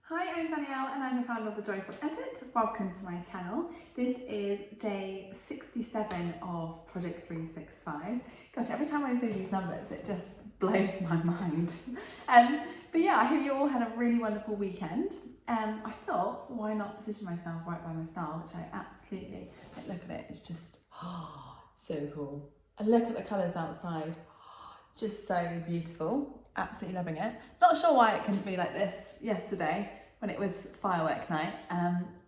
Hi, I'm Danielle and I'm the founder of the Joyful Edit. Welcome to my channel. This is day 67 of Project 365. Gosh, every time I say these numbers, it just blows my mind. But yeah, I hope you all had a really wonderful weekend. I thought, why not position myself right by my style, which I absolutely, look at it, it's just so cool. And look at the colours outside, just so beautiful. Absolutely loving it. Not sure why it couldn't be like this yesterday when it was firework night.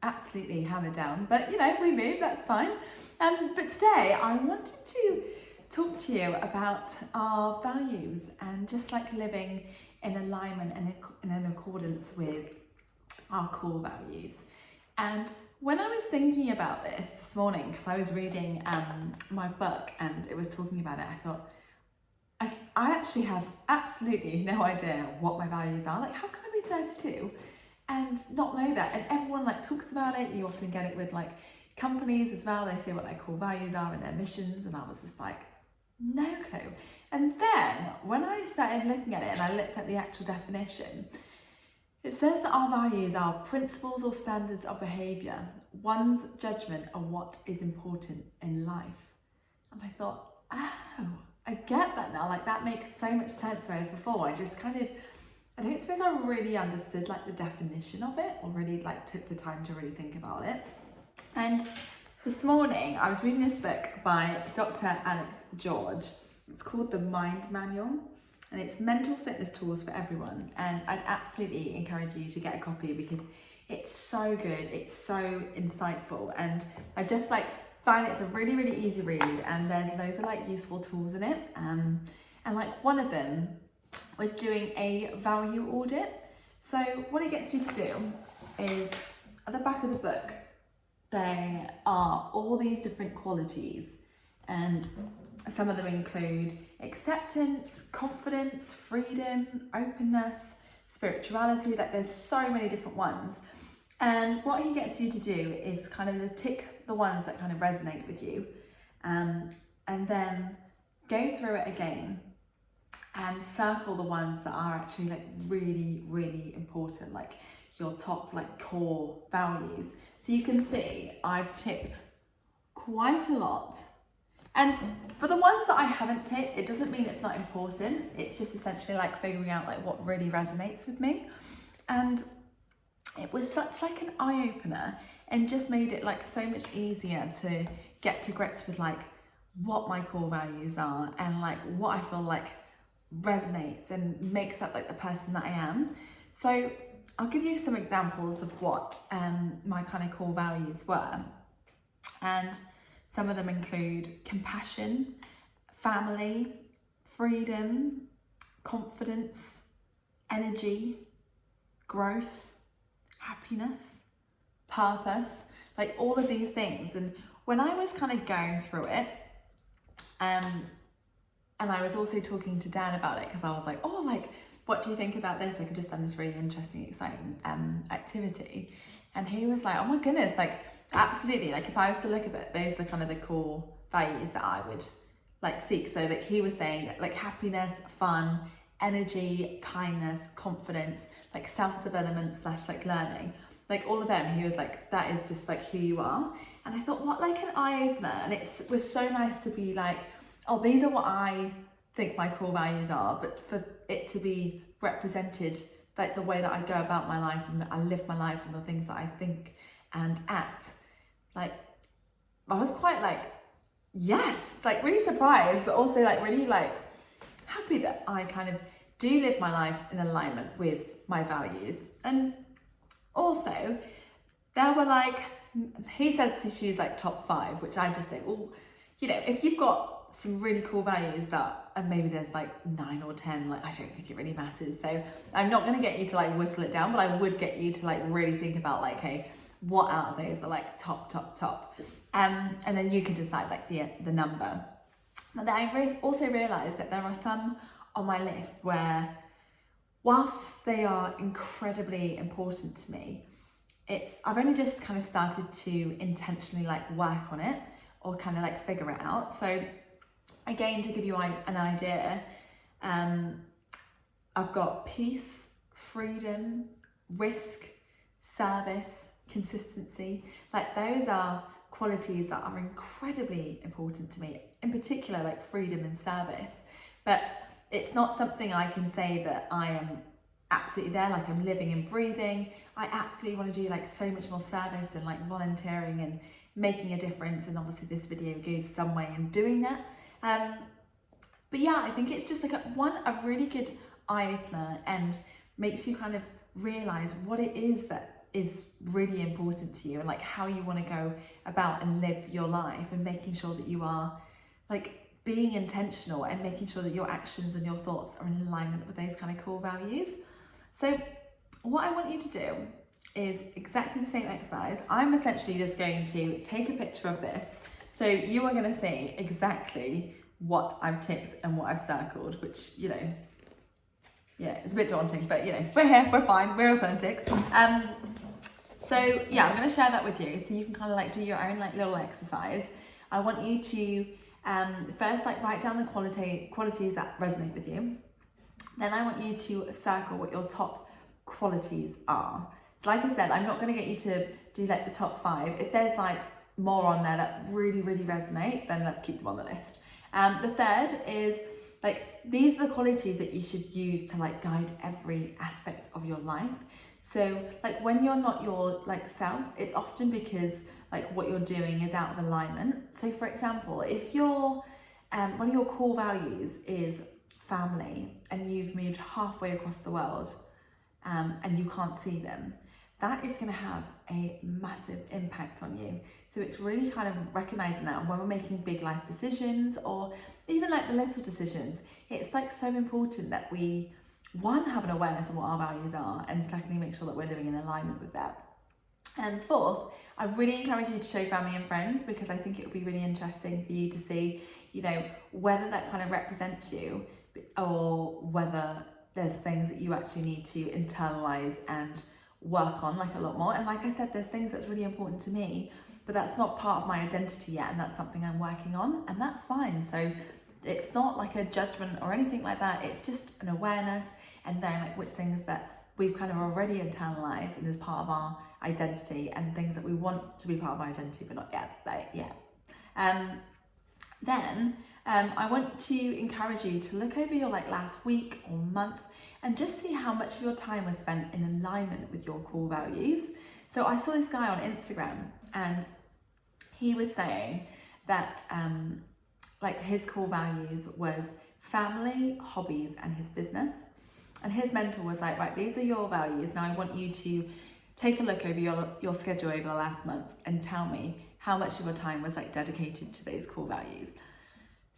Absolutely hammered down, but you know, we moved, that's fine. But today I wanted to talk to you about our values and just like living in alignment and in accordance with our core values. And when I was thinking about this morning, because I was reading my book and it was talking about it, I thought, I actually have absolutely no idea what my values are. Like, how can I be 32 and not know that? And everyone like talks about it. You often get it with like companies as well. They say what their core values are and their missions. And I was just like, no clue. And then when I started looking at it and I looked at the actual definition, it says that our values are principles or standards of behaviour, one's judgement on what is important in life. And I thought, oh, I get that now, like that makes so much sense, whereas before I just kind of, I don't suppose I really understood like the definition of it or really like took the time to really think about it. And this morning I was reading this book by Dr. Alex George. It's called The Mind Manual and it's mental fitness tools for everyone. And I'd absolutely encourage you to get a copy because it's so good, it's so insightful, and I just like find it's a really, really easy read and there's loads of like useful tools in it. And like one of them was doing a value audit. So what it gets you to do is at the back of the book, there are all these different qualities and some of them include acceptance, confidence, freedom, openness, spirituality, like there's so many different ones. And what he gets you to do is kind of tick the ones that kind of resonate with you, and then go through it again and circle the ones that are actually like really, really important, like your top like core values. So you can see I've ticked quite a lot. And for the ones that I haven't ticked, it doesn't mean it's not important. It's just essentially like figuring out like what really resonates with me. And it was such like an eye-opener and just made it like so much easier to get to grips with like what my core values are and like what I feel like resonates and makes up like the person that I am. So I'll give you some examples of what my kind of core values were. And some of them include compassion, family, freedom, confidence, energy, growth, happiness, purpose, like all of these things. And when I was kind of going through it, and I was also talking to Dan about it because I was like, oh, like, what do you think about this? Like, I've just done this really interesting, exciting activity. And he was like, oh my goodness, like, absolutely. Like, if I was to look at it, those are kind of the core values that I would like seek. So like he was saying like happiness, fun, energy, kindness, confidence, like self-development / like learning, like all of them, he was like, that is just like who you are. And I thought, what like an eye-opener. And it was so nice to be like, oh, these are what I think my core values are, but for it to be represented like the way that I go about my life and that I live my life and the things that I think and act, like I was quite like, yes, it's like really surprised, but also like really like happy that I kind of do live my life in alignment with my values. And also there were like, he says to choose like top 5, which I just think, well, you know, if you've got some really cool values that, and maybe there's like 9 or 10, like I don't think it really matters. So I'm not going to get you to like whittle it down, but I would get you to like really think about like, okay, what out of those are like top. And then you can decide like the number. But then I also realised that there are some on my list where, whilst they are incredibly important to me, I've only just kind of started to intentionally like work on it or kind of like figure it out. So again, to give you an idea, I've got peace, freedom, risk, service, consistency. Like those are qualities that are incredibly important to me, in particular like freedom and service. But it's not something I can say that I am absolutely there, like I'm living and breathing. I absolutely want to do like so much more service and like volunteering and making a difference, and obviously this video goes some way in doing that. But yeah, I think it's just like a really good eye-opener, and makes you kind of realise what it is that is really important to you, and like how you want to go about and live your life, and making sure that you are like being intentional and making sure that your actions and your thoughts are in alignment with those kind of core values. So what I want you to do is exactly the same exercise. I'm essentially just going to take a picture of this. So you are going to see exactly what I've ticked and what I've circled, which, you know, yeah, it's a bit daunting, but you know, we're here, we're fine, we're authentic. So yeah, I'm going to share that with you so you can kind of like do your own like little exercise. I want you to first like write down the qualities that resonate with you. Then I want you to circle what your top qualities are. So like I said, I'm not going to get you to do like the top 5. If there's like more on there that really, really resonate, then let's keep them on the list. The third is like, these are the qualities that you should use to like guide every aspect of your life. So like when you're not your like self, it's often because like what you're doing is out of alignment. So for example, if you're, one of your core values is family, and you've moved halfway across the world, and you can't see them, that is going to have a massive impact on you. So it's really kind of recognizing that when we're making big life decisions, or even like the little decisions, it's like so important that we, one, have an awareness of what our values are, and secondly, make sure that we're living in alignment with that. And fourth, I really encourage you to show family and friends, because I think it would be really interesting for you to see, you know, whether that kind of represents you, or whether there's things that you actually need to internalize and work on like a lot more. And like I said, there's things that's really important to me, but that's not part of my identity yet, and that's something I'm working on, and that's fine. So it's not like a judgment or anything like that, it's just an awareness, and then like which things that we've kind of already internalized and is part of our identity, and things that we want to be part of our identity but not yet. Then I want to encourage you to look over your like last week or month, and just see how much of your time was spent in alignment with your core values. So I saw this guy on Instagram, and he was saying that like his core values was family, hobbies, and his business. And his mentor was like, right, these are your values. Now I want you to take a look over your schedule over the last month and tell me how much of your time was like dedicated to those core values.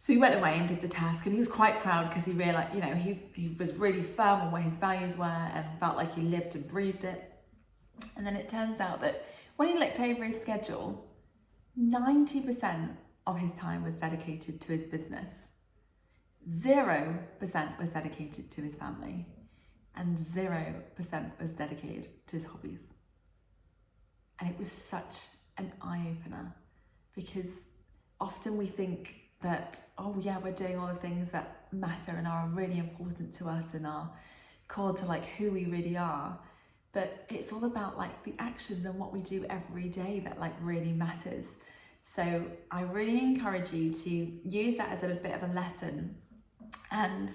So he went away and did the task, and he was quite proud because he realized, you know, he was really firm on what his values were and felt like he lived and breathed it. And then it turns out that when he looked over his schedule, 90% of his time was dedicated to his business, 0% was dedicated to his family, and 0% was dedicated to his hobbies. And it was such an eye-opener, because often we think that, oh yeah, we're doing all the things that matter and are really important to us and are core to like who we really are. But it's all about like the actions and what we do every day that like really matters. So I really encourage you to use that as a bit of a lesson. And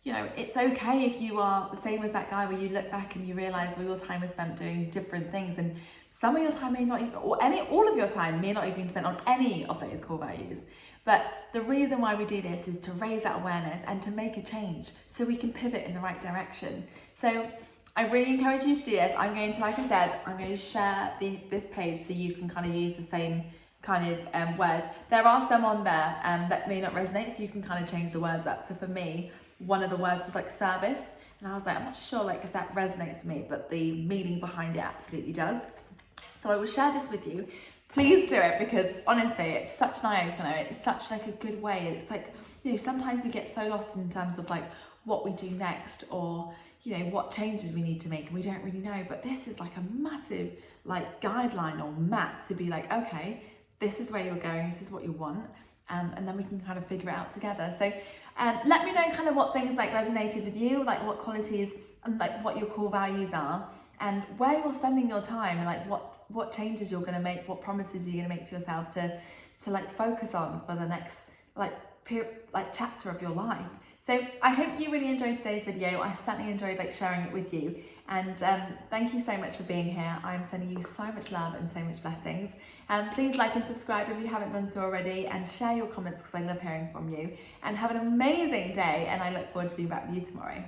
you know, it's okay if you are the same as that guy, where you look back and you realize, well, your time is spent doing different things, and some of your time may not even, all of your time may not even been spent on any of those core values. But the reason why we do this is to raise that awareness and to make a change so we can pivot in the right direction. So I really encourage you to do this. I'm going to, like I said, I'm going to share this page so you can kind of use the same kind of words. There are some on there that may not resonate, so you can kind of change the words up. So for me, one of the words was like service, and I was like, I'm not sure like if that resonates with me, but the meaning behind it absolutely does. So I will share this with you. Please do it, because honestly, it's such an eye-opener. It's such like a good way. It's like, you know, sometimes we get so lost in terms of like what we do next, or, you know, what changes we need to make, and we don't really know. But this is like a massive like guideline or map to be like, okay, this is where you're going, this is what you want. And then we can kind of figure it out together. So let me know kind of what things like resonated with you, like what qualities and like what your core values are. and where you're spending your time, and like what changes you're going to make, what promises you're going to make to yourself to like focus on for the next chapter of your life. So I hope you really enjoyed today's video. I certainly enjoyed sharing it with you, and thank you so much for being here. I'm sending you so much love and so much blessings. Please like and subscribe if you haven't done so already, and share your comments because I love hearing from you. And have an amazing day, and I look forward to being back with you tomorrow.